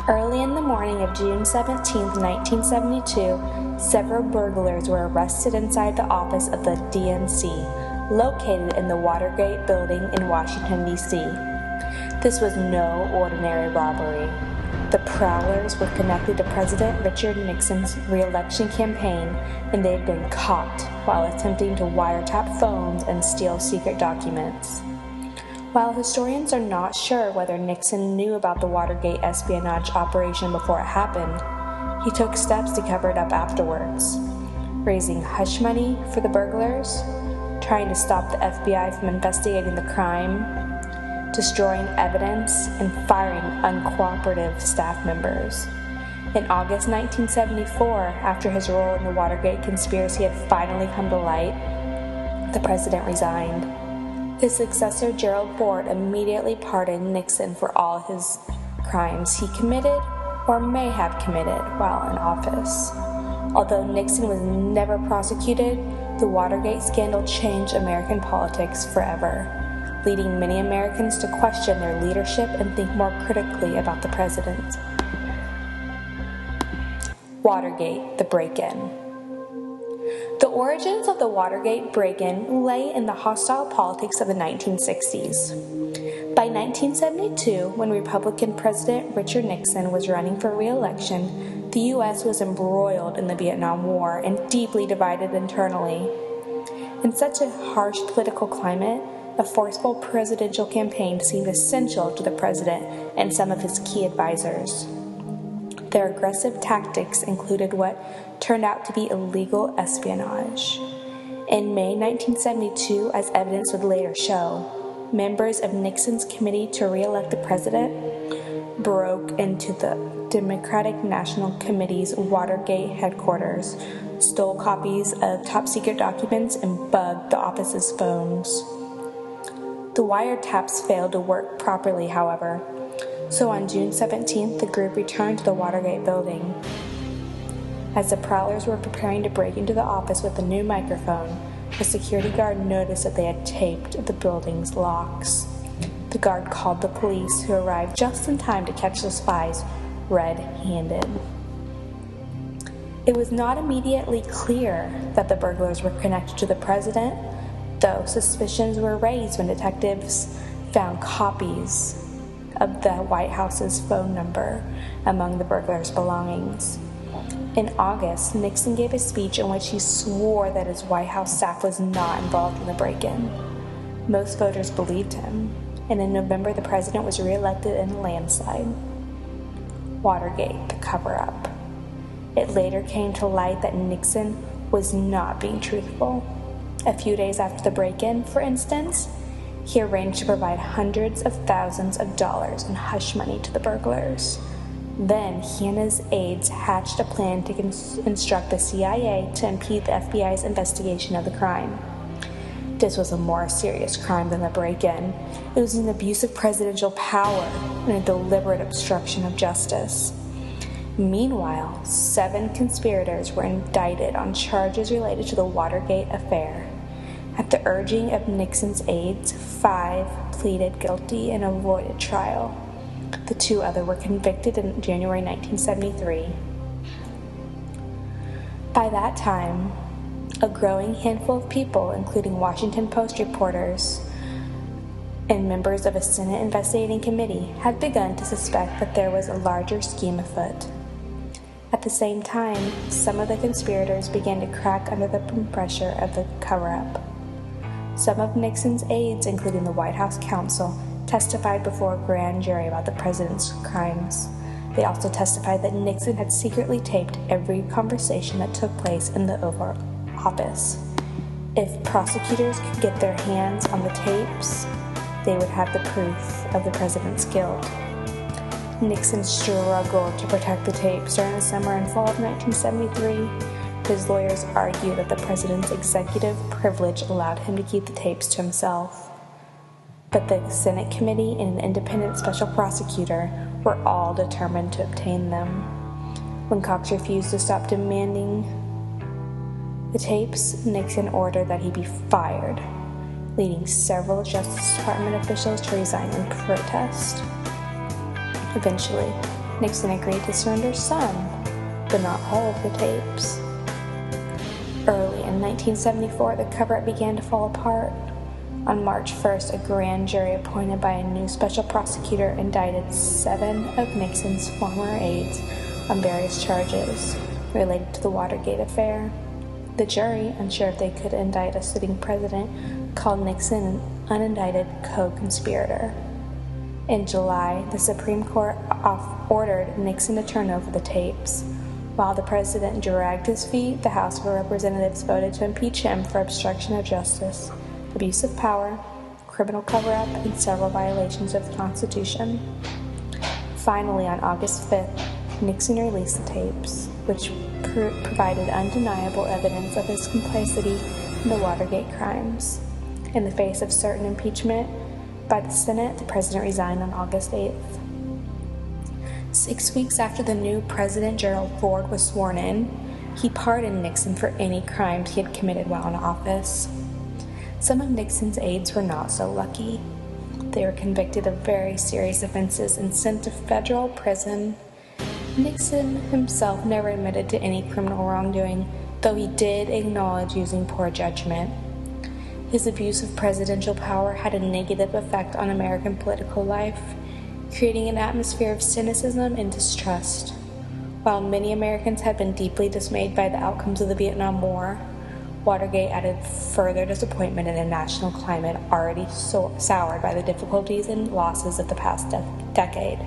Early in the morning of June 17, 1972, several burglars were arrested inside the office of the DNC, located in the Watergate building in Washington, D.C. This was no ordinary robbery. The prowlers were connected to President Richard Nixon's re-election campaign, and they had been caught while attempting to wiretap phones and steal secret documents. While historians are not sure whether Nixon knew about the Watergate espionage operation before it happened, he took steps to cover it up afterwards, raising hush money for the burglars, trying to stop the FBI from investigating the crime, destroying evidence, and firing uncooperative staff members. In August 1974, after his role in the Watergate conspiracy had finally come to light, the president resigned. His successor, Gerald Ford, immediately pardoned Nixon for all his crimes he committed or may have committed while in office. Although Nixon was never prosecuted, the Watergate scandal changed American politics forever, leading many Americans to question their leadership and think more critically about the president. Watergate, the break-in. The origins of the Watergate break-in lay in the hostile politics of the 1960s. By 1972, when Republican President Richard Nixon was running for re-election, the U.S. was embroiled in the Vietnam War and deeply divided internally. In such a harsh political climate, a forceful presidential campaign seemed essential to the president and some of his key advisors. Their aggressive tactics included what turned out to be illegal espionage. In May 1972, as evidence would later show, members of Nixon's committee to re-elect the president broke into the Democratic National Committee's Watergate headquarters, stole copies of top-secret documents, and bugged the office's phones. The wiretaps failed to work properly, however, so on June 17th, the group returned to the Watergate building. As the prowlers were preparing to break into the office with a new microphone, a security guard noticed that they had taped the building's locks. The guard called the police, who arrived just in time to catch the spies red-handed. It was not immediately clear that the burglars were connected to the president, though suspicions were raised when detectives found copies of the White House's phone number among the burglars' belongings. In August, Nixon gave a speech in which he swore that his White House staff was not involved in the break-in. Most voters believed him, and in November the president was re-elected in a landslide. Watergate, the cover-up. It later came to light that Nixon was not being truthful. A few days after the break-in, for instance, he arranged to provide hundreds of thousands of dollars in hush money to the burglars. Then he and his aides hatched a plan to instruct the CIA to impede the FBI's investigation of the crime. This was a more serious crime than the break-in. It was an abuse of presidential power and a deliberate obstruction of justice. Meanwhile, 7 conspirators were indicted on charges related to the Watergate affair. At the urging of Nixon's aides, 5 pleaded guilty and avoided trial. The 2 others were convicted in January 1973. By that time, a growing handful of people, including Washington Post reporters and members of a Senate investigating committee, had begun to suspect that there was a larger scheme afoot. At the same time, some of the conspirators began to crack under the pressure of the cover-up. Some of Nixon's aides, including the White House counsel, testified before a grand jury about the president's crimes. They also testified that Nixon had secretly taped every conversation that took place in the Oval Office. If prosecutors could get their hands on the tapes, they would have the proof of the president's guilt. Nixon struggled to protect the tapes during the summer and fall of 1973. His lawyers argued that the president's executive privilege allowed him to keep the tapes to himself. But the Senate committee and an independent special prosecutor were all determined to obtain them. When Cox refused to stop demanding the tapes, Nixon ordered that he be fired, leading several Justice Department officials to resign in protest. Eventually, Nixon agreed to surrender some, but not all of the tapes. Early in 1974, the cover-up began to fall apart. On March 1st, a grand jury appointed by a new special prosecutor indicted 7 of Nixon's former aides on various charges related to the Watergate affair. The jury, unsure if they could indict a sitting president, called Nixon an unindicted co-conspirator. In July, the Supreme Court ordered Nixon to turn over the tapes. While the president dragged his feet, the House of Representatives voted to impeach him for obstruction of justice, abuse of power, criminal cover-up, and several violations of the Constitution. Finally, on August 5th, Nixon released the tapes, which provided undeniable evidence of his complicity in the Watergate crimes. In the face of certain impeachment by the Senate, the president resigned on August 8th. 6 weeks after the new President Gerald Ford was sworn in, he pardoned Nixon for any crimes he had committed while in office. Some of Nixon's aides were not so lucky. They were convicted of very serious offenses and sent to federal prison. Nixon himself never admitted to any criminal wrongdoing, though he did acknowledge using poor judgment. His abuse of presidential power had a negative effect on American political life, creating an atmosphere of cynicism and distrust. While many Americans had been deeply dismayed by the outcomes of the Vietnam War, Watergate added further disappointment in a national climate already soured by the difficulties and losses of the past decade.